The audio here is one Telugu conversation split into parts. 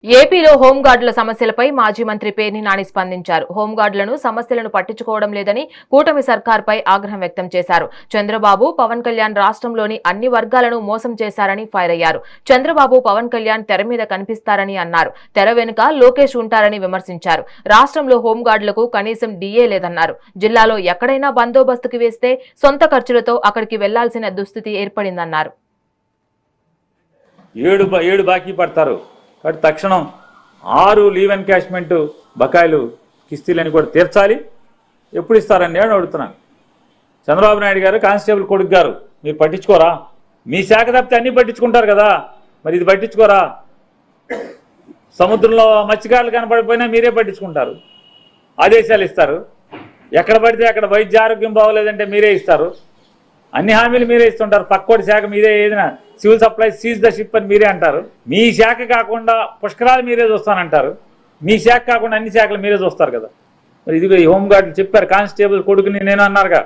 ఏపీలో హోంగార్డుల సమస్యలపై మాజీ మంత్రి పేర్ని నాని స్పందించారు. హోంగార్డులను సమస్యలను పట్టించుకోవడం లేదని కూటమి సర్కార్పై ఆగ్రహం వ్యక్తం చేశారు. చంద్రబాబు పవన్ కళ్యాణ్ రాష్ట్రంలోని అన్ని వర్గాలను మోసం చేశారని ఫైర్ అయ్యారు. చంద్రబాబు పవన్ కళ్యాణ్ తెర మీద కనిపిస్తారని అన్నారు. తెర వెనుక లోకేష్ ఉంటారని విమర్శించారు. రాష్ట్రంలో హోంగార్డులకు కనీసం డిఏ లేదన్నారు. జిల్లాలో ఎక్కడైనా బందోబస్తుకి వేస్తే సొంత ఖర్చులతో అక్కడికి వెళ్లాల్సిన దుస్థితి ఏర్పడిందన్నారు. ఏడు బాకీ పడతారు కాబట్టి తక్షణం 6 లీవ్ ఎన్కాష్మెంట్ బకాయిలు కిస్తీలని కూడా తీర్చాలి. ఎప్పుడు ఇస్తారని నేను అడుగుతున్నాను. చంద్రబాబు నాయుడు గారు కానిస్టేబుల్ కొడుకు గారు మీరు పట్టించుకోరా? మీ శాఖ తప్పితే అన్నీ పట్టించుకుంటారు కదా, మరి ఇది పట్టించుకోరా? సముద్రంలో మత్స్యకారులు కనపడిపోయినా మీరే పట్టించుకుంటారు, ఆదేశాలు ఇస్తారు. ఎక్కడ పడితే అక్కడ వైద్య ఆరోగ్యం బాగోలేదంటే మీరే ఇస్తారు. అన్ని హామీలు మీరే ఇస్తుంటారు. పక్కోటి శాఖ మీరే ఏదైనా civil supplies seize the ship అని మీరే అంటారు. మీ శాఖ కాకుండా పుష్కరాలు మీరే చూస్తానంటారు. మీ శాఖ కాకుండా అన్ని శాఖలు మీరే చూస్తారు కదా. మరి ఇదిగో ఈ హోంగార్డులు చెప్పారు, కానిస్టేబుల్ కొడుకుని నేను అన్నారుగా,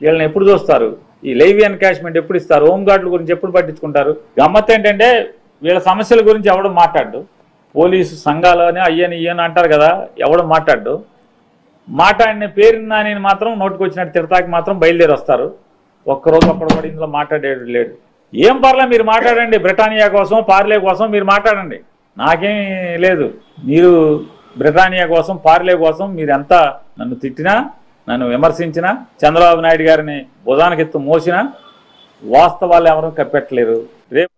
వీళ్ళని ఎప్పుడు చూస్తారు? ఈ లైవ్ ఎన్కాష్మెంట్ ఎప్పుడు ఇస్తారు? హోంగార్డుల గురించి ఎప్పుడు పట్టించుకుంటారు? గమ్మత్ ఏంటంటే వీళ్ళ సమస్యల గురించి ఎవడం మాట్లాడు. పోలీసు సంఘాలని అయ్యని ఇయ్యని అంటారు కదా, ఎవడం మాట్లాడు. మాట్లాడిన పేరున్నా నేను మాత్రం నోటికి వచ్చినట్టు తిడతాకి మాత్రం బయలుదేరి వస్తారు. ఒక్కరోజు ఒక్కడ కూడా ఇందులో మాట్లాడేది లేదు. ఏం పర్లే, మీరు మాట్లాడండి. బ్రిటానియా కోసం పార్లే కోసం మీరు మాట్లాడండి, నాకేం లేదు. మీరు బ్రిటానియా కోసం పార్లే కోసం మీరు ఎంత నన్ను తిట్టినా, నన్ను విమర్శించినా, చంద్రబాబు నాయుడు గారిని భుజానికెత్తు మోసినా వాస్తవాలు ఎవరూ కప్పెట్టలేరు. రేపు